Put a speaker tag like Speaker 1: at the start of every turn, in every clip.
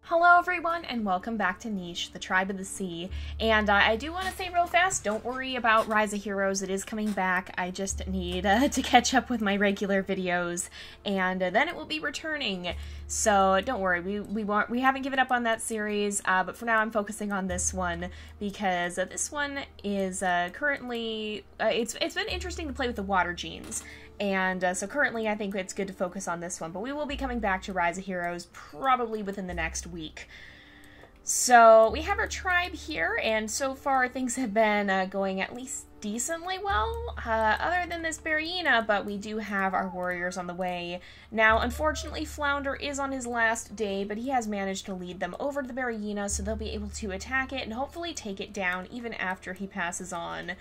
Speaker 1: Hello everyone and welcome back to Niche, the Tribe of the Sea. And I do want to say real fast, don't worry about Rise of Heroes, it is coming back. I just need to catch up with my regular videos and then it will be returning. So don't worry, we haven't given up on that series, but for now I'm focusing on this one because this one is currently, it's been interesting to play with the water genes. And so currently I think it's good to focus on this one, but we will be coming back to Rise of Heroes probably within the next week. So we have our tribe here, and so far things have been going at least decently well, other than this Berryina, but we do have our warriors on the way. Now, unfortunately, Flounder is on his last day, but he has managed to lead them over to the Berryina, so they'll be able to attack it and hopefully take it down even after he passes on.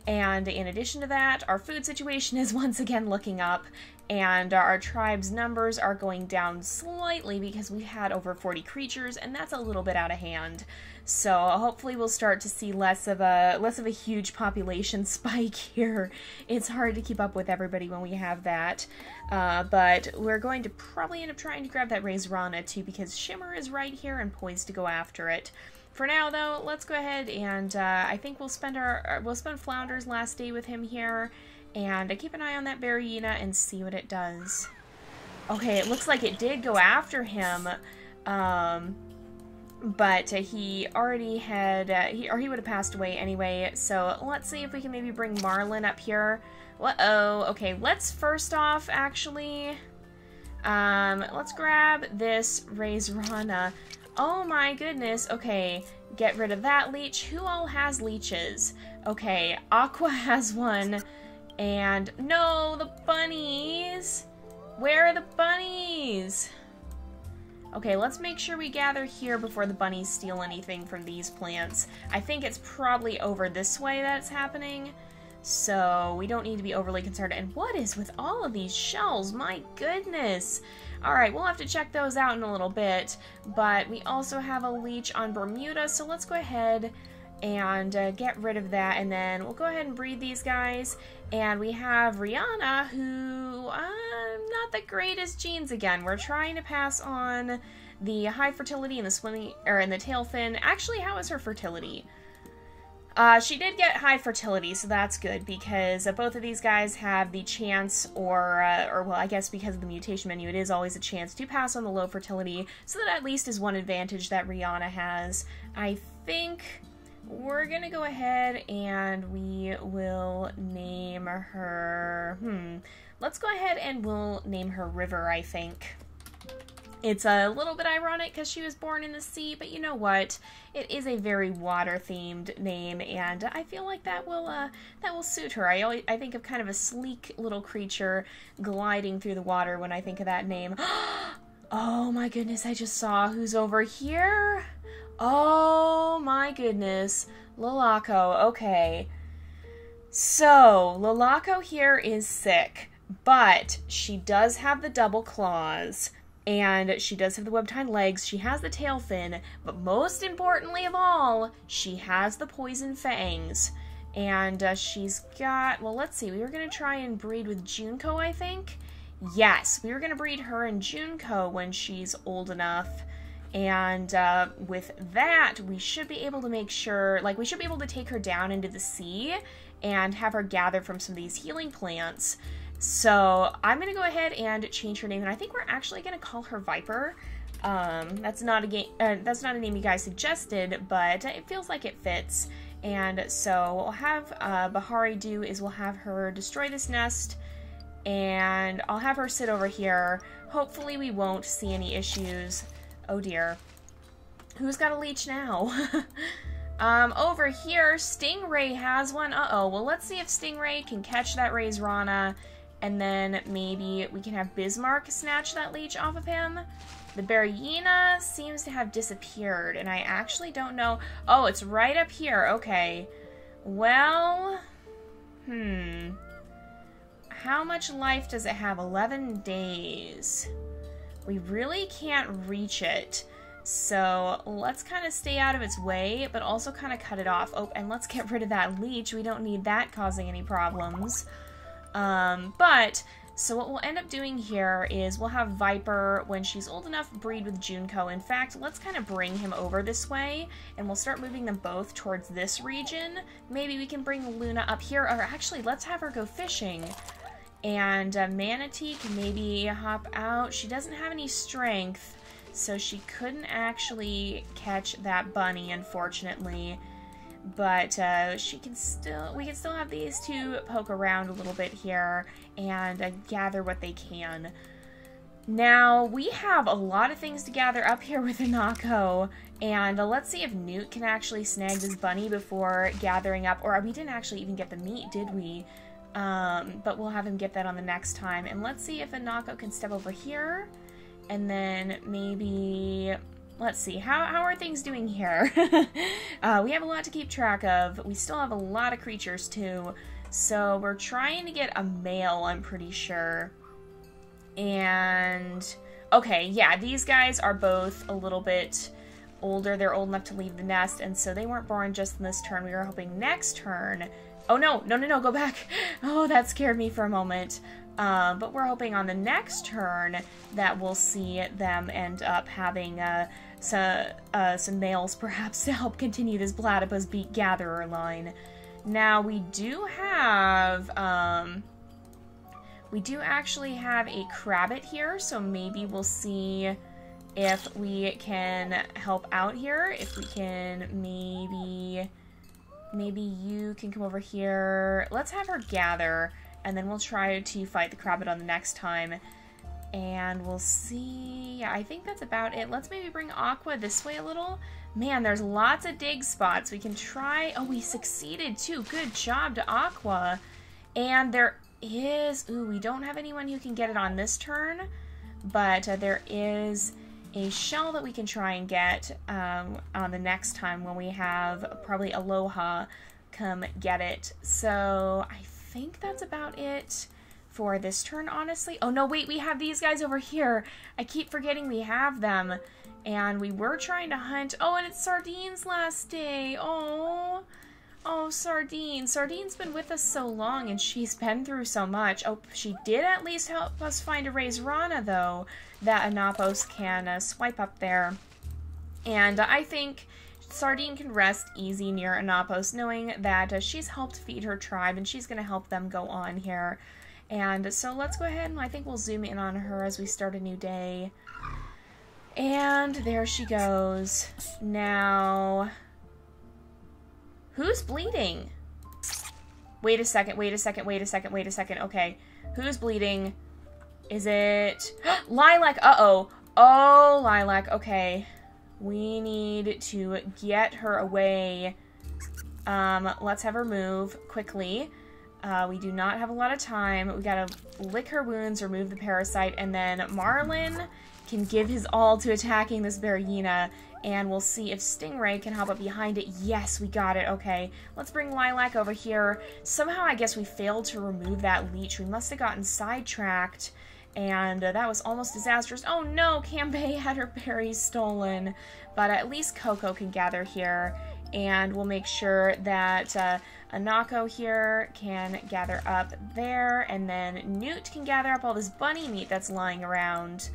Speaker 1: And in addition to that, our food situation is once again looking up, and our tribe's numbers are going down slightly because we had over 40 creatures, and that's a little bit out of hand. So hopefully we'll start to see less of a huge population spike here. It's hard to keep up with everybody when we have that, but we're going to probably end up trying to grab that Raizrana too because Shimmer is right here and poised to go after it. For now, though, let's go ahead and I think we'll spend Flounder's last day with him here, and keep an eye on that Berryina and see what it does. Okay, it looks like it did go after him, but he already had, he would have passed away anyway. So let's see if we can maybe bring Marlin up here. Uh-oh. Okay, let's first off actually, let's grab this Raizrana. Oh my goodness, okay, get rid of that leech. Who all has leeches? Okay, Aqua has one, and no, the bunnies! Where are the bunnies? Okay, let's make sure we gather here before the bunnies steal anything from these plants. I think it's probably over this way that it's happening, so we don't need to be overly concerned. And what is with all of these shells? My goodness! Alright, we'll have to check those out in a little bit, but we also have a leech on Bermuda, so let's go ahead and get rid of that, and then we'll go ahead and breed these guys. And we have Rihanna, who, not the greatest genes again. We're trying to pass on the high fertility in the swimming, or in the tail fin. Actually, how is her fertility? She did get high fertility, so that's good, because both of these guys have the chance, or well, I guess because of the mutation menu, it is always a chance to pass on the low fertility, so that at least is one advantage that Rihanna has. I think we're gonna go ahead and we will name her, let's go ahead and we'll name her River, I think. It's a little bit ironic because she was born in the sea, but you know what? It is a very water-themed name, and I feel like that will suit her. I think of kind of a sleek little creature gliding through the water when I think of that name. Oh my goodness, I just saw who's over here. Oh my goodness. Lalaco, okay. So, Lalaco here is sick, but she does have the double claws. And she does have the webbed-hind legs, she has the tail fin, but most importantly of all, she has the poison fangs. And she's got, well, let's see, we were going to try and breed with Junko, I think? Yes, we were going to breed her and Junko when she's old enough. And with that, we should be able to make sure, like, we should be able to take her down into the sea and have her gather from some of these healing plants. So I'm going to go ahead and change her name, and I think we're actually going to call her Viper. That's not a name you guys suggested, but it feels like it fits. And so what we'll have Bahari do is we'll have her destroy this nest, and I'll have her sit over here. Hopefully we won't see any issues. Oh dear. Who's got a leech now? Over here, Stingray has one. Uh-oh. Well, let's see if Stingray can catch that Raizrana. And then maybe we can have Bismarck snatch that leech off of him. The Berryina seems to have disappeared, and I actually don't know. Oh, it's right up here. Okay. Well, how much life does it have? 11 days. We really can't reach it. So let's kind of stay out of its way, but also kind of cut it off. Oh, and let's get rid of that leech. We don't need that causing any problems. But So what we'll end up doing here is we'll have Viper, when she's old enough, breed with Junko. In fact, let's kind of bring him over this way, and we'll start moving them both towards this region. Maybe we can bring Luna up here, or actually, let's have her go fishing. And Manatee can maybe hop out. She doesn't have any strength, so she couldn't actually catch that bunny, unfortunately. But we can still have these two poke around a little bit here and gather what they can. Now, we have a lot of things to gather up here with Anako, and let's see if Newt can actually snag this bunny before gathering up, or we didn't actually even get the meat, did we? But we'll have him get that on the next time. And let's see if Anako can step over here. And then maybe, let's see, how are things doing here? We have a lot to keep track of. We still have a lot of creatures too. So we're trying to get a male, I'm pretty sure. And, okay, yeah, these guys are both a little bit older. They're old enough to leave the nest, and so they weren't born just in this turn. We were hoping next turn. Oh, no, go back. Oh, that scared me for a moment. But we're hoping on the next turn that we'll see them end up having some males, perhaps, to help continue this Platypus-beak gatherer line. Now, we do actually have a Crabbit here, so maybe we'll see if we can help out here. If we can maybe you can come over here. Let's have her gather, and then we'll try to fight the Crabbit on the next time. And we'll see. Yeah, I think that's about it. Let's maybe bring Aqua this way a little. Man, there's lots of dig spots. We can try. Oh, we succeeded too. Good job to Aqua. And there is... Ooh, we don't have anyone who can get it on this turn. But there is a shell that we can try and get on the next time when we have probably Aloha come get it. So I think that's about it for this turn, honestly. Oh no, wait, we have these guys over here. I keep forgetting we have them. And we were trying to hunt. Oh, and it's Sardine's last day. Oh, Sardine. Sardine's been with us so long, and she's been through so much. Oh, she did at least help us find a raised Rana, though, that Anapos can swipe up there. And I think Sardine can rest easy near Anapos, knowing that she's helped feed her tribe, and she's going to help them go on here. And so let's go ahead, and I think we'll zoom in on her as we start a new day. And there she goes. Now, who's bleeding? Wait a second. Okay, who's bleeding? Is it Lilac? Uh-oh. Oh, Lilac. Okay. We need to get her away. Let's have her move quickly. We do not have a lot of time. We gotta lick her wounds, remove the parasite, and then Marlin can give his all to attacking this Berryina, and we'll see if Stingray can hop up behind it. Yes, we got it. Okay, let's bring Lilac over here. Somehow, I guess we failed to remove that leech. We must have gotten sidetracked, and that was almost disastrous. Oh no, Cambay had her berries stolen, but at least Coco can gather here, and we'll make sure that Anako here can gather up there, and then Newt can gather up all this bunny meat that's lying around.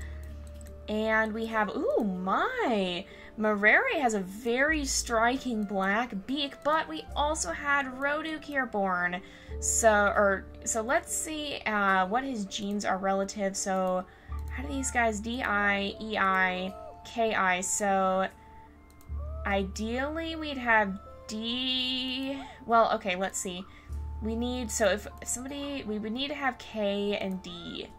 Speaker 1: And we have, ooh, my! Marere has a very striking black beak, but we also had Roduk here born. So let's see what his genes are relative. So, how do these guys, D-I, E-I, K-I, so ideally we'd have D, well, okay, let's see. We need, so if somebody, we would need to have K and D.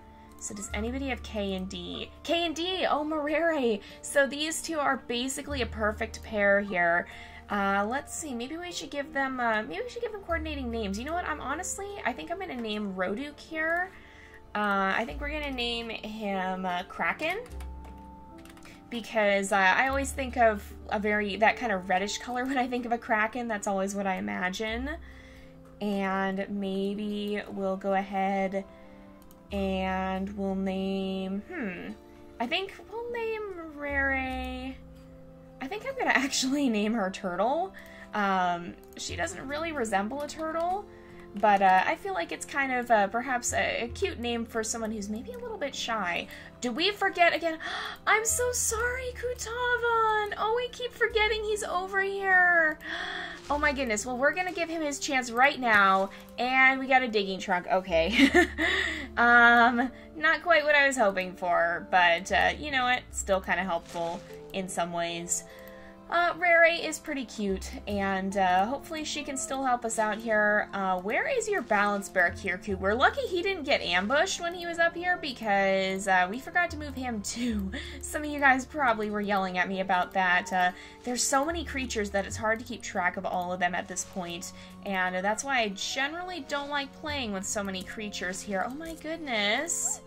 Speaker 1: So does anybody have K and D? K and D! Oh, Marere! So these two are basically a perfect pair here. Let's see, maybe we should give them, coordinating names. You know what, I think I'm gonna name Roduk here. I think we're gonna name him, Kraken. Because, I always think of that kind of reddish color when I think of a Kraken. That's always what I imagine. And maybe we'll go ahead and we'll name, I think we'll name Rere. I think I'm gonna actually name her Turtle. She doesn't really resemble a turtle, but I feel like it's kind of perhaps a cute name for someone who's maybe a little bit shy. Do we forget again? I'm so sorry, Kutavan! Oh, we keep forgetting he's over here. Oh my goodness. Well, we're gonna give him his chance right now, and we got a digging truck. Okay. Not quite what I was hoping for, but you know what? Still kind of helpful in some ways. Rere is pretty cute, and hopefully she can still help us out here. Where is your balance bear, Kirku? We're lucky he didn't get ambushed when he was up here, because we forgot to move him too. Some of you guys probably were yelling at me about that. There's so many creatures that it's hard to keep track of all of them at this point, and that's why I generally don't like playing with so many creatures here. Oh my goodness!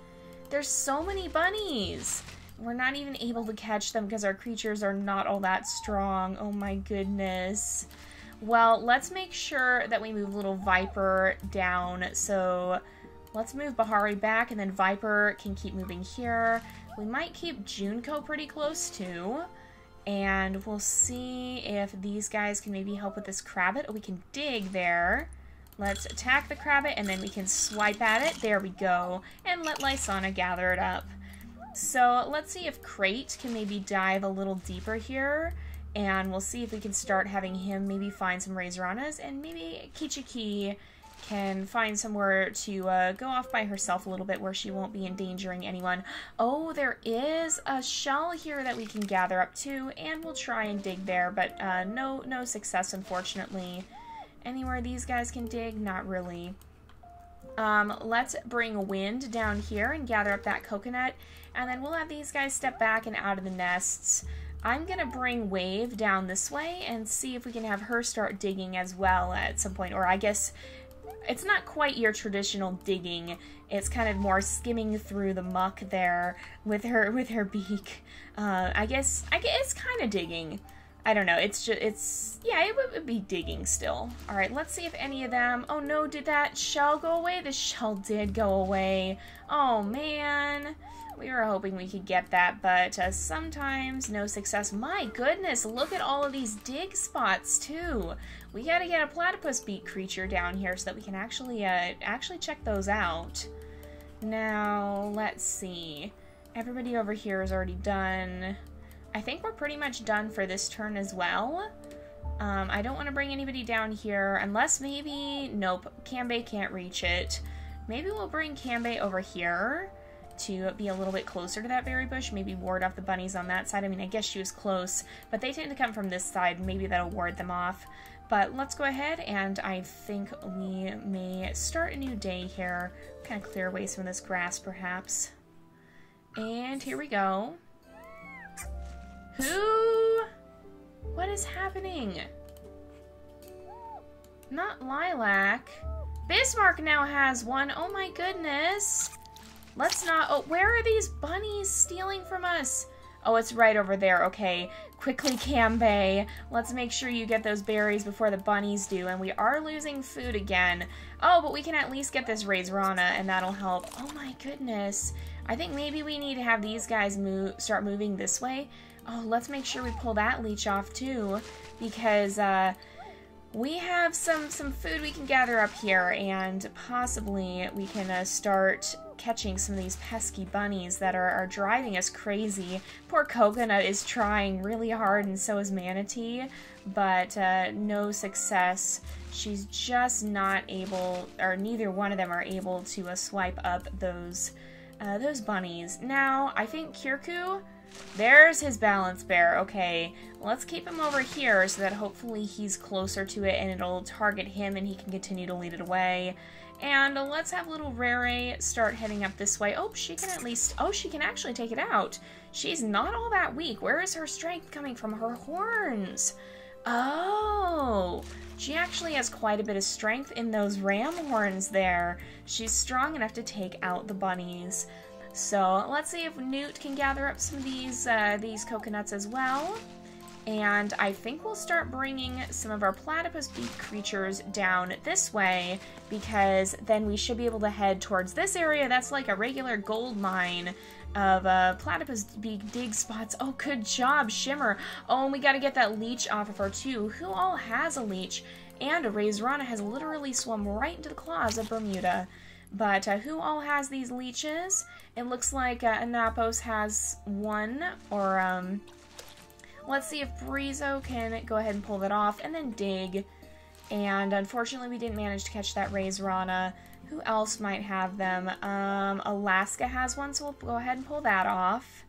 Speaker 1: There's so many bunnies! We're not even able to catch them because our creatures are not all that strong. Oh my goodness. Well, let's make sure that we move little Viper down. So let's move Bahari back, and then Viper can keep moving here. We might keep Junko pretty close too. And we'll see if these guys can maybe help with this Crabbit. Oh, we can dig there. Let's attack the Crabbit, and then we can swipe at it. There we go. And let Lysana gather it up. So let's see if Crate can maybe dive a little deeper here, and we'll see if we can start having him maybe find some Razorana's, and maybe Kichiki can find somewhere to go off by herself a little bit where she won't be endangering anyone. Oh, there is a shell here that we can gather up too, and we'll try and dig there, but no success, unfortunately. Anywhere these guys can dig? Not really. Let's bring Wind down here and gather up that coconut, and then we'll have these guys step back and out of the nests. I'm gonna bring Wave down this way and see if we can have her start digging as well at some point, or I guess it's not quite your traditional digging. It's kind of more skimming through the muck there with her beak. I guess it's kind of digging. I don't know, yeah, it would be digging still. Alright, let's see if any of them... Oh no, did that shell go away? The shell did go away. Oh man, we were hoping we could get that, but sometimes no success. My goodness, look at all of these dig spots too. We gotta get a platypus-beak creature down here so that we can actually check those out. Now, let's see. Everybody over here is already done. I think we're pretty much done for this turn as well. I don't want to bring anybody down here unless maybe... Nope, Kanbei can't reach it. Maybe we'll bring Kanbei over here to be a little bit closer to that berry bush. Maybe ward off the bunnies on that side. I mean, I guess she was close, but they tend to come from this side. Maybe that'll ward them off. But let's go ahead, and I think we may start a new day here. Kind of clear away some of this grass, perhaps. And here we go. Who? What is happening? Not Lilac. Bismarck now has one. Oh my goodness. Let's not... Oh, where are these bunnies stealing from us? Oh, it's right over there. Okay. Quickly, Kanbei. Let's make sure you get those berries before the bunnies do. And we are losing food again. Oh, but we can at least get this Razorana, and that'll help. Oh my goodness. I think maybe we need to have these guys start moving this way. Oh, let's make sure we pull that leech off too, because we have some food we can gather up here, and possibly we can start catching some of these pesky bunnies that are driving us crazy. Poor Coconut is trying really hard, and so is Manatee, but no success. She's just not able, or neither one of them are able to swipe up those bunnies. Now, I think Kirku... There's his balance bear. Okay, let's keep him over here so that hopefully he's closer to it and it'll target him and he can continue to lead it away. And let's have little Rere start heading up this way. Oh, she can at least... Oh, she can actually take it out. She's not all that weak. Where is her strength coming from? Her horns. Oh, she actually has quite a bit of strength in those ram horns there. She's strong enough to take out the bunnies. So let's see if Newt can gather up some of these coconuts as well. And I think we'll start bringing some of our platypus-beak creatures down this way, because then we should be able to head towards this area. That's like a regular gold mine of platypus-beak dig spots. Oh, good job, Shimmer. Oh, and we got to get that leech off of her too. Who all has a leech? And a Raisrana has literally swum right into the claws of Bermuda. But who all has these leeches? It looks like Anapos has one, or let's see if Brizo can go ahead and pull that off, and then dig. And unfortunately, we didn't manage to catch that Raisrana. Who else might have them? Alaska has one, so we'll go ahead and pull that off.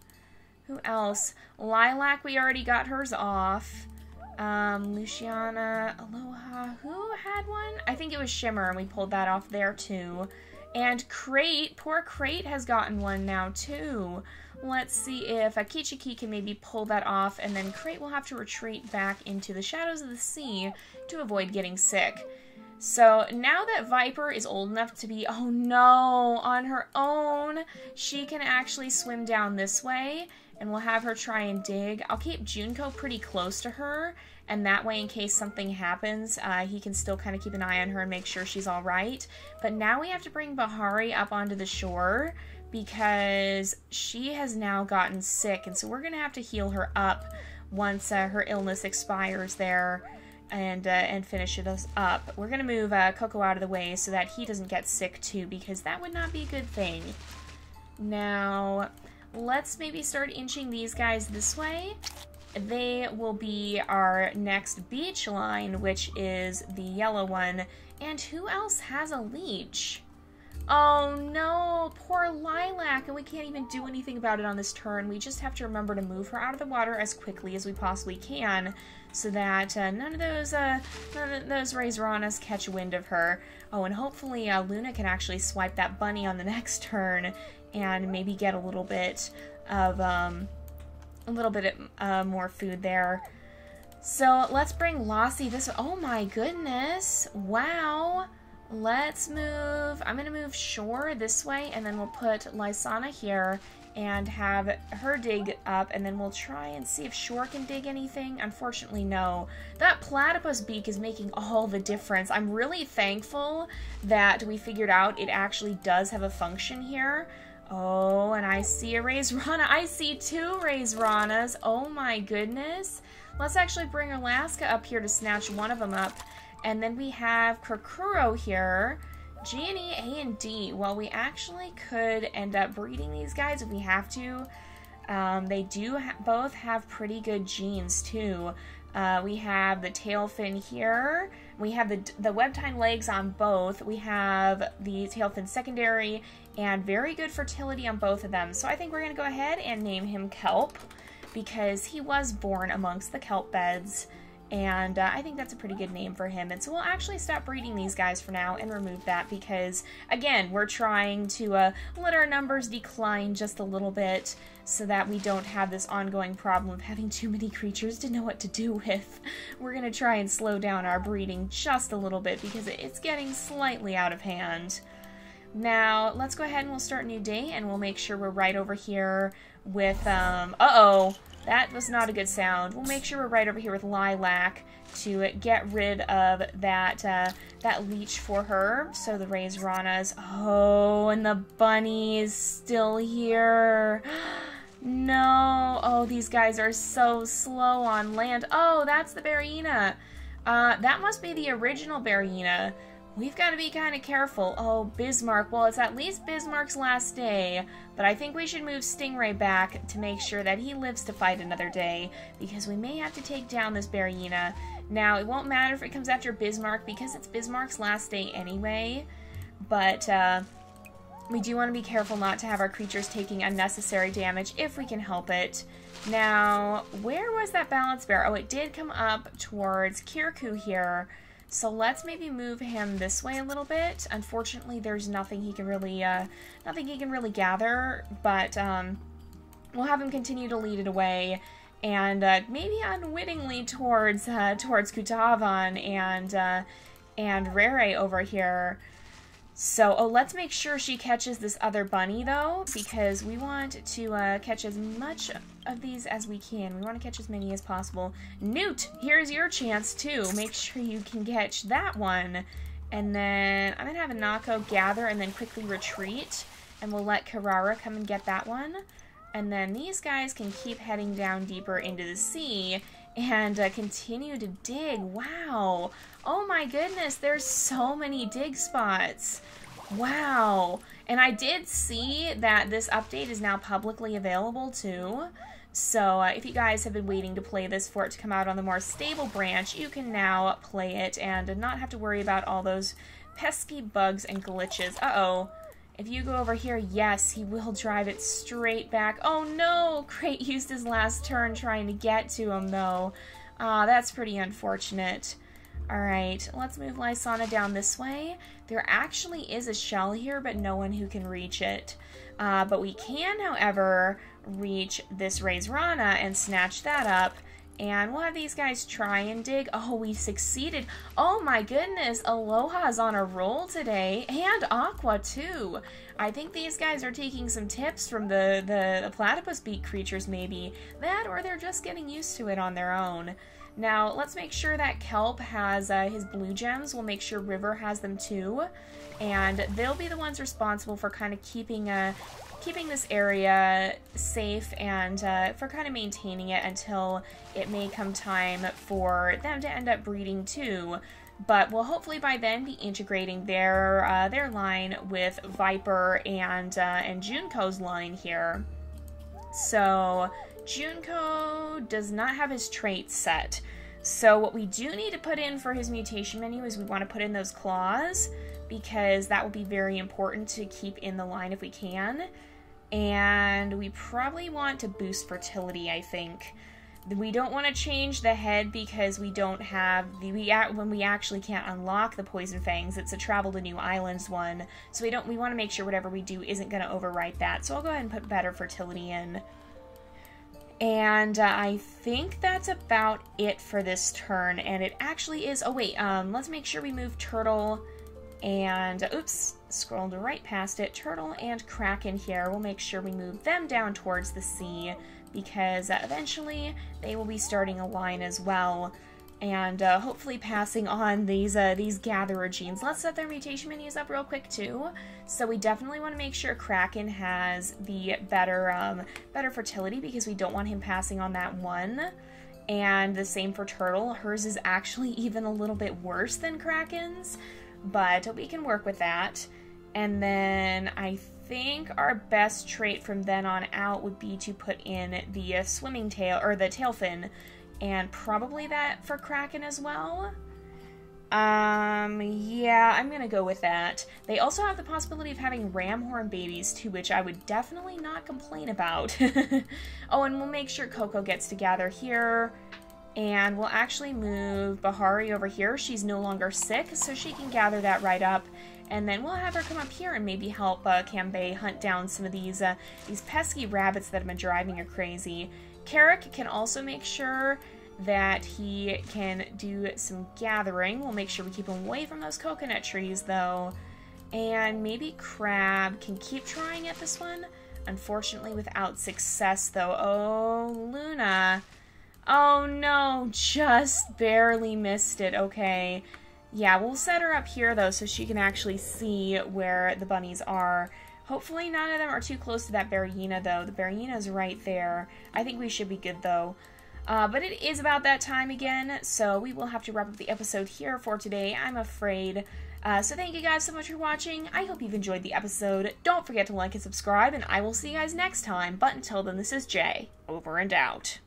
Speaker 1: Who else? Lilac, we already got hers off. Luciana, Aloha, who had one? I think it was Shimmer, and we pulled that off there too. And Crate, poor Crate has gotten one now too. Let's see if Kichiki can maybe pull that off, and then Crate will have to retreat back into the shadows of the sea to avoid getting sick. So now that Viper is old enough to be, oh no, on her own, she can actually swim down this way, and we'll have her try and dig. I'll keep Junko pretty close to her, and that way in case something happens, he can still kind of keep an eye on her and make sure she's all right. But now we have to bring Bahari up onto the shore because she has now gotten sick, and so we're going to have to heal her up once her illness expires there and finish it up. We're going to move Coco out of the way so that he doesn't get sick too, because that would not be a good thing. Now, let's maybe start inching these guys this way. They will be our next beach line, which is the yellow one. And who else has a leech? Oh no, poor Lilac, and we can't even do anything about it on this turn. We just have to remember to move her out of the water as quickly as we possibly can so that none of those Raisranas catch wind of her. Oh, and hopefully Luna can actually swipe that bunny on the next turn and maybe get a little bit of more food there. So let's bring Lassie this way. Oh my goodness, wow. Let's move, I'm going to move Shore this way, and then we'll put Lysana here and have her dig up, and then we'll try and see if Shore can dig anything. Unfortunately, no. That Platypus-beak is making all the difference. I'm really thankful that we figured out it actually does have a function here. Oh, and I see a Raisrana. I see two Raisranas. Oh my goodness. Let's actually bring Alaska up here to snatch one of them up. And then we have Krakuro here, G and E, A and D. Well, we actually could end up breeding these guys if we have to. They do both have pretty good genes too. We have the tail fin here. We have the web-tine legs on both. We have the tail fin secondary and very good fertility on both of them. So I think we're going to go ahead and name him Kelp because he was born amongst the kelp beds. And I think that's a pretty good name for him. And so we'll actually stop breeding these guys for now and remove that because, again, we're trying to let our numbers decline just a little bit so that we don't have this ongoing problem of having too many creatures to know what to do with. We're going to try and slow down our breeding just a little bit because it's getting slightly out of hand. Now, let's go ahead and we'll start a new day and we'll make sure we're right over here with, uh-oh. That was not a good sound. We'll make sure we're right over here with Lilac to get rid of that that leech for her. So the Raisranas. Oh, and the bunny is still here. No. Oh, these guys are so slow on land. Oh, that's the Barrina. That must be the original Barrina. We've got to be kind of careful. Oh, Bismarck. Well, it's at least Bismarck's last day, but I think we should move Stingray back to make sure that he lives to fight another day, because we may have to take down this Barrina. Now, it won't matter if it comes after Bismarck, because it's Bismarck's last day anyway, but we do want to be careful not to have our creatures taking unnecessary damage if we can help it. Now, where was that balance bear? Oh, it did come up towards Kirku here. So let's maybe move him this way a little bit. Unfortunately, there's nothing he can really gather, but we'll have him continue to lead it away, and maybe unwittingly towards Kutavan and Rere over here. So, oh, let's make sure she catches this other bunny, though, because we want to catch as much of these as we can. We want to catch as many as possible. Newt, here's your chance, too. Make sure you can catch that one. And then I'm going to have Anako gather and then quickly retreat, and we'll let Karara come and get that one. And then these guys can keep heading down deeper into the sea, and continue to dig. Wow. Oh my goodness, there's so many dig spots. Wow. And I did see that this update is now publicly available too. So if you guys have been waiting to play this for it to come out on the more stable branch, you can now play it and not have to worry about all those pesky bugs and glitches. Uh-oh. If you go over here, yes, he will drive it straight back. Oh no! Crate used his last turn trying to get to him, though. That's pretty unfortunate. Alright, let's move Lysana down this way. There actually is a shell here, but no one who can reach it. But we can, however, reach this Raizrana and snatch that up. And we'll have these guys try and dig. Oh, we succeeded. Oh my goodness, Aloha's on a roll today. And Aqua, too. I think these guys are taking some tips from the Platypus-beak creatures, maybe. That, or they're just getting used to it on their own. Now, let's make sure that Kelp has his blue gems. We'll make sure River has them, too. And they'll be the ones responsible for kind of keeping this area safe and for kind of maintaining it until it may come time for them to end up breeding too. But we'll hopefully by then be integrating their line with Viper and Junko's line here. So Junko does not have his traits set. So what we do need to put in for his mutation menu is we want to put in those claws, because that will be very important to keep in the line if we can. And we probably want to boost fertility, I think. We don't want to change the head because we don't have when we actually can't unlock the Poison Fangs. It's a Travel to New Islands one. So we want to make sure whatever we do isn't going to overwrite that. So I'll go ahead and put better fertility in. And I think that's about it for this turn. And it actually is... Oh wait, let's make sure we move Turtle and... Oops, scrolled right past it. Turtle and Kraken here. We'll make sure we move them down towards the sea, because eventually they will be starting a line as well, and hopefully passing on these gatherer genes. Let's set their mutation menus up real quick too. So we definitely want to make sure Kraken has the better fertility, because we don't want him passing on that one. And the same for Turtle. Hers is actually even a little bit worse than Kraken's, but we can work with that. And then I think our best trait from then on out would be to put in the swimming tail, or the tail fin, and probably that for Kraken as well. Yeah, I'm gonna go with that. They also have the possibility of having ramhorn babies too, which I would definitely not complain about. Oh, and we'll make sure Coco gets to gather here. And we'll actually move Bahari over here. She's no longer sick, so she can gather that right up. And then we'll have her come up here and maybe help Cambay hunt down some of these pesky rabbits that have been driving her crazy. Carrick can also make sure that he can do some gathering. We'll make sure we keep him away from those coconut trees, though. And maybe Crab can keep trying at this one. Unfortunately, without success, though. Oh, Luna. Oh, no. Just barely missed it. Okay. Yeah, we'll set her up here, though, so she can actually see where the bunnies are. Hopefully none of them are too close to that Berryina, though. The Berryina's right there. I think we should be good, though. But it is about that time again, so we will have to wrap up the episode here for today, I'm afraid. So thank you guys so much for watching. I hope you've enjoyed the episode. Don't forget to like and subscribe, and I will see you guys next time. But until then, this is Jay, over and out.